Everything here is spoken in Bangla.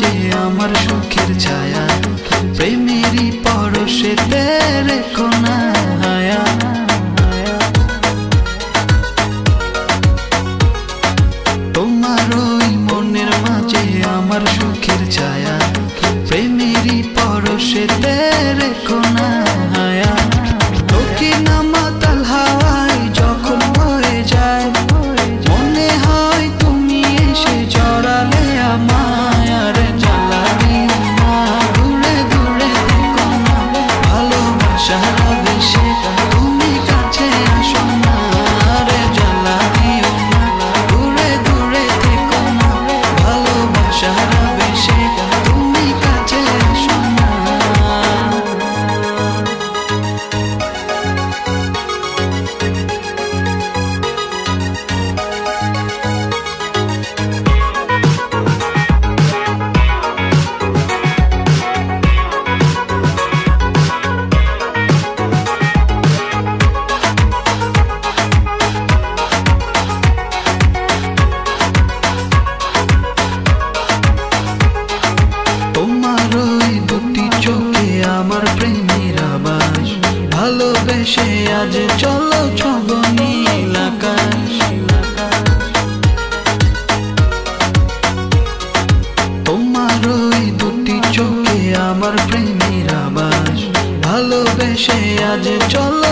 মাঝে আমার সুখের ছায়া, প্রেমেরই পরশেতে রেখো না হায়া। তোমার ওই মনের মাঝে আমার সুখের ছায়া, প্রেমেরই পরশেতে রেখো না হায়া। দক্ষিণা মাতাল হাওয়ায় যখন বয়ে যায়, মনে হয় তুমি এসে জড়ালে আমায়। আরে জ্বালা দিও না, দূরে দূরে থেকো না, ভালোবাসার আবেশে তুমি কাছে আসো না। আরে জ্বালা দিও না, দূরে দূরে থেকো না, ভালোবাসার আবেশে তুমি কাছে আসো না। তোমার ওই দুটি চোখে আমার প্রেমের আবাস, ভালোবেসে আজ চলো ছব নীল আকাশ। তোমার ওই দুটি চোখে আমার প্রেমের আবাস, ভালোবেসে আজ চলো